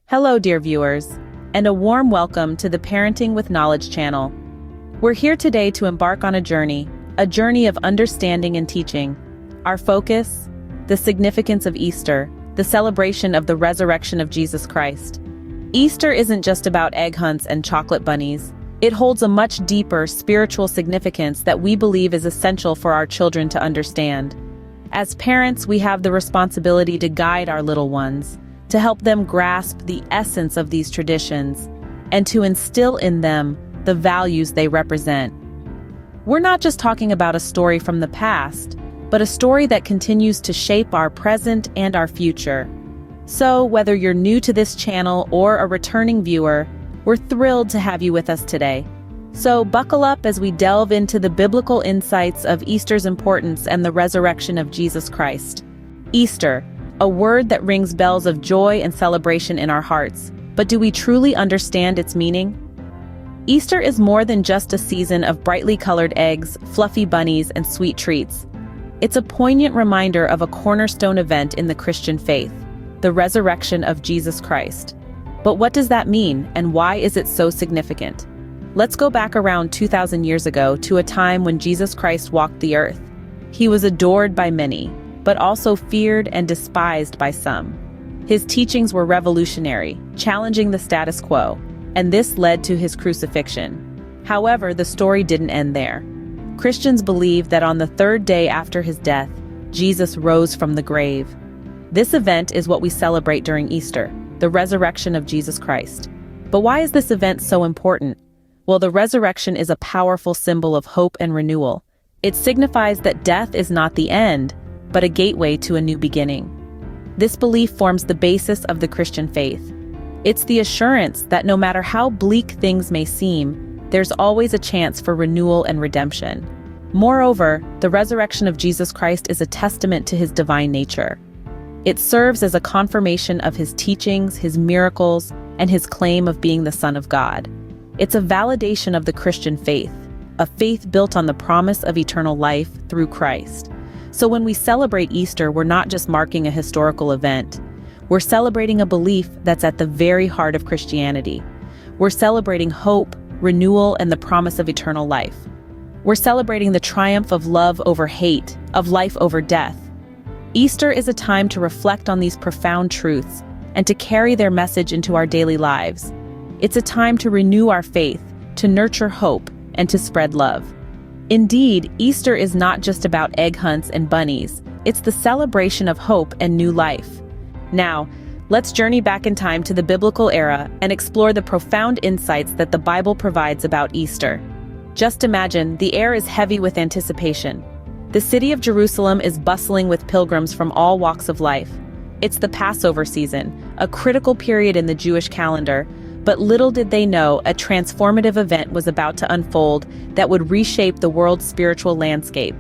Hello, dear viewers, and a warm welcome to the Parenting with Knowledge channel. We're here today to embark on a journey of understanding and teaching. Our focus, the significance of Easter, the celebration of the resurrection of Jesus Christ. Easter isn't just about egg hunts and chocolate bunnies. It holds a much deeper spiritual significance that we believe is essential for our children to understand. As parents, we have the responsibility to guide our little ones, to help them grasp the essence of these traditions, and to instill in them the values they represent. We're not just talking about a story from the past, but a story that continues to shape our present and our future. So, whether you're new to this channel or a returning viewer, we're thrilled to have you with us today. So, buckle up as we delve into the biblical insights of Easter's importance and the resurrection of Jesus Christ. Easter, a word that rings bells of joy and celebration in our hearts, but do we truly understand its meaning? Easter is more than just a season of brightly colored eggs, fluffy bunnies, and sweet treats. It's a poignant reminder of a cornerstone event in the Christian faith, the resurrection of Jesus Christ. But what does that mean, and why is it so significant? Let's go back around 2,000 years ago to a time when Jesus Christ walked the earth. He was adored by many, but also feared and despised by some. His teachings were revolutionary, challenging the status quo, and this led to his crucifixion. However, the story didn't end there. Christians believe that on the third day after his death, Jesus rose from the grave. This event is what we celebrate during Easter, the resurrection of Jesus Christ. But why is this event so important? Well, the resurrection is a powerful symbol of hope and renewal. It signifies that death is not the end, but a gateway to a new beginning. This belief forms the basis of the Christian faith. It's the assurance that no matter how bleak things may seem, there's always a chance for renewal and redemption. Moreover, the resurrection of Jesus Christ is a testament to his divine nature. It serves as a confirmation of his teachings, his miracles, and his claim of being the Son of God. It's a validation of the Christian faith, a faith built on the promise of eternal life through Christ. So when we celebrate Easter, we're not just marking a historical event. We're celebrating a belief that's at the very heart of Christianity. We're celebrating hope, renewal, and the promise of eternal life. We're celebrating the triumph of love over hate, of life over death. Easter is a time to reflect on these profound truths and to carry their message into our daily lives. It's a time to renew our faith, to nurture hope, and to spread love. Indeed, Easter is not just about egg hunts and bunnies. It's the celebration of hope and new life. Now, let's journey back in time to the biblical era and explore the profound insights that the Bible provides about Easter. Just imagine, the air is heavy with anticipation. The city of Jerusalem is bustling with pilgrims from all walks of life. It's the Passover season, a critical period in the Jewish calendar, but little did they know a transformative event was about to unfold that would reshape the world's spiritual landscape.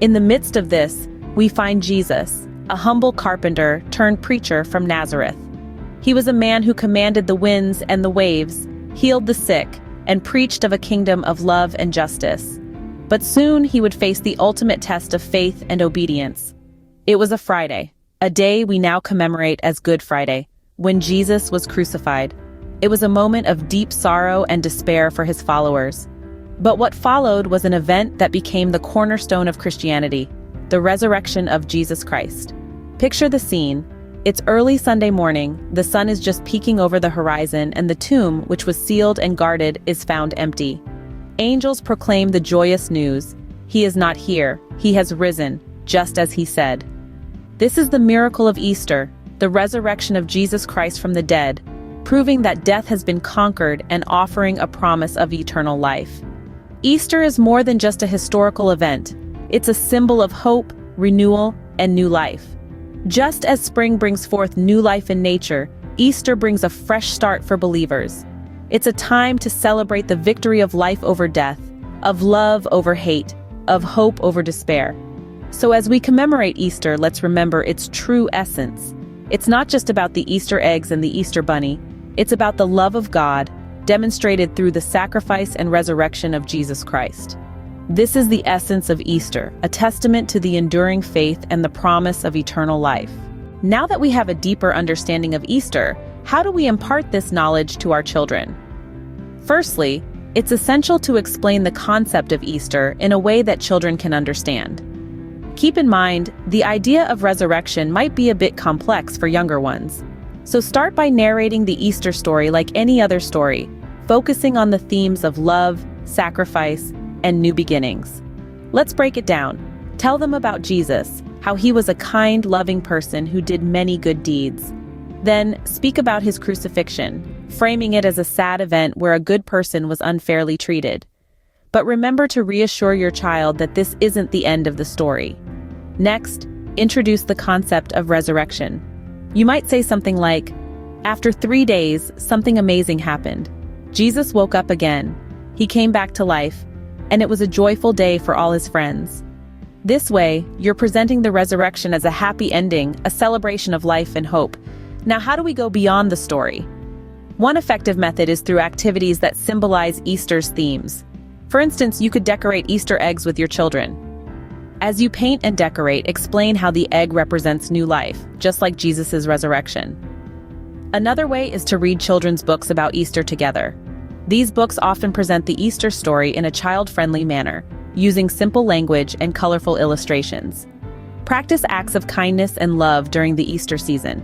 In the midst of this, we find Jesus, a humble carpenter turned preacher from Nazareth. He was a man who commanded the winds and the waves, healed the sick, and preached of a kingdom of love and justice. But soon he would face the ultimate test of faith and obedience. It was a Friday, a day we now commemorate as Good Friday, when Jesus was crucified. It was a moment of deep sorrow and despair for his followers. But what followed was an event that became the cornerstone of Christianity, the resurrection of Jesus Christ. Picture the scene. It's early Sunday morning, the sun is just peeking over the horizon, and the tomb, which was sealed and guarded, is found empty. Angels proclaim the joyous news: he is not here, he has risen, just as he said. This is the miracle of Easter, the resurrection of Jesus Christ from the dead, proving that death has been conquered and offering a promise of eternal life. Easter is more than just a historical event. It's a symbol of hope, renewal, and new life. Just as spring brings forth new life in nature, Easter brings a fresh start for believers. It's a time to celebrate the victory of life over death, of love over hate, of hope over despair. So as we commemorate Easter, let's remember its true essence. It's not just about the Easter eggs and the Easter bunny. It's about the love of God, demonstrated through the sacrifice and resurrection of Jesus Christ. This is the essence of Easter, a testament to the enduring faith and the promise of eternal life. Now that we have a deeper understanding of Easter, how do we impart this knowledge to our children? Firstly, it's essential to explain the concept of Easter in a way that children can understand. Keep in mind, the idea of resurrection might be a bit complex for younger ones. So start by narrating the Easter story like any other story, focusing on the themes of love, sacrifice, and new beginnings. Let's break it down. Tell them about Jesus, how he was a kind, loving person who did many good deeds. Then, speak about his crucifixion, framing it as a sad event where a good person was unfairly treated. But remember to reassure your child that this isn't the end of the story. Next, introduce the concept of resurrection. You might say something like, "After 3 days, something amazing happened. Jesus woke up again. He came back to life, and it was a joyful day for all his friends." This way, you're presenting the resurrection as a happy ending, a celebration of life and hope. Now, how do we go beyond the story? One effective method is through activities that symbolize Easter's themes. For instance, you could decorate Easter eggs with your children. As you paint and decorate, explain how the egg represents new life, just like Jesus' resurrection. Another way is to read children's books about Easter together. These books often present the Easter story in a child-friendly manner, using simple language and colorful illustrations. Practice acts of kindness and love during the Easter season.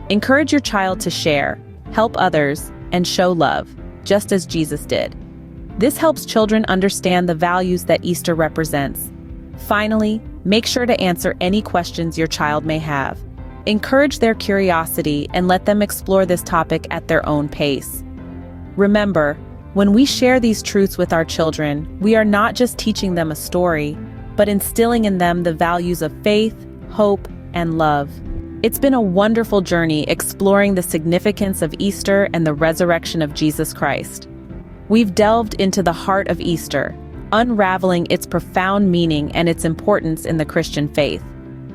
Encourage your child to share, help others, and show love, just as Jesus did. This helps children understand the values that Easter represents. Finally, make sure to answer any questions your child may have. Encourage their curiosity and let them explore this topic at their own pace. Remember, when we share these truths with our children, we are not just teaching them a story, but instilling in them the values of faith, hope, and love. It's been a wonderful journey exploring the significance of Easter and the resurrection of Jesus Christ. We've delved into the heart of Easter, unraveling its profound meaning and its importance in the Christian faith.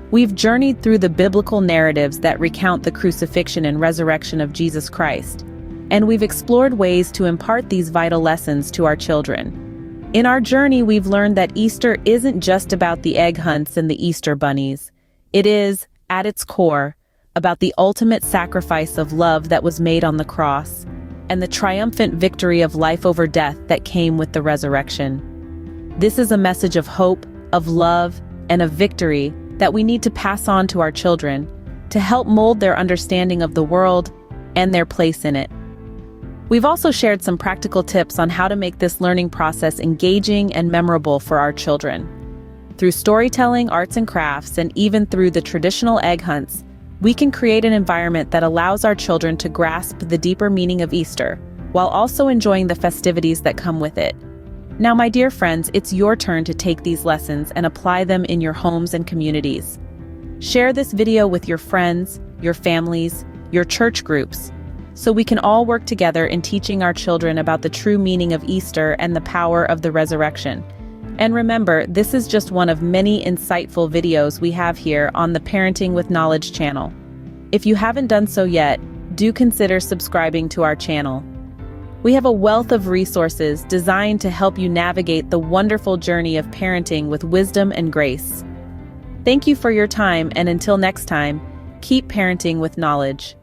We've journeyed through the biblical narratives that recount the crucifixion and resurrection of Jesus Christ, and we've explored ways to impart these vital lessons to our children. In our journey, we've learned that Easter isn't just about the egg hunts and the Easter bunnies. It is, at its core, about the ultimate sacrifice of love that was made on the cross, and the triumphant victory of life over death that came with the resurrection. This is a message of hope, of love, and of victory that we need to pass on to our children to help mold their understanding of the world and their place in it. We've also shared some practical tips on how to make this learning process engaging and memorable for our children. Through storytelling, arts and crafts, and even through the traditional egg hunts, we can create an environment that allows our children to grasp the deeper meaning of Easter, while also enjoying the festivities that come with it. Now, my dear friends, it's your turn to take these lessons and apply them in your homes and communities. Share this video with your friends, your families, your church groups, so we can all work together in teaching our children about the true meaning of Easter and the power of the resurrection. And remember, this is just one of many insightful videos we have here on the Parenting with Knowledge channel. If you haven't done so yet, do consider subscribing to our channel. We have a wealth of resources designed to help you navigate the wonderful journey of parenting with wisdom and grace. Thank you for your time, and until next time, keep parenting with knowledge.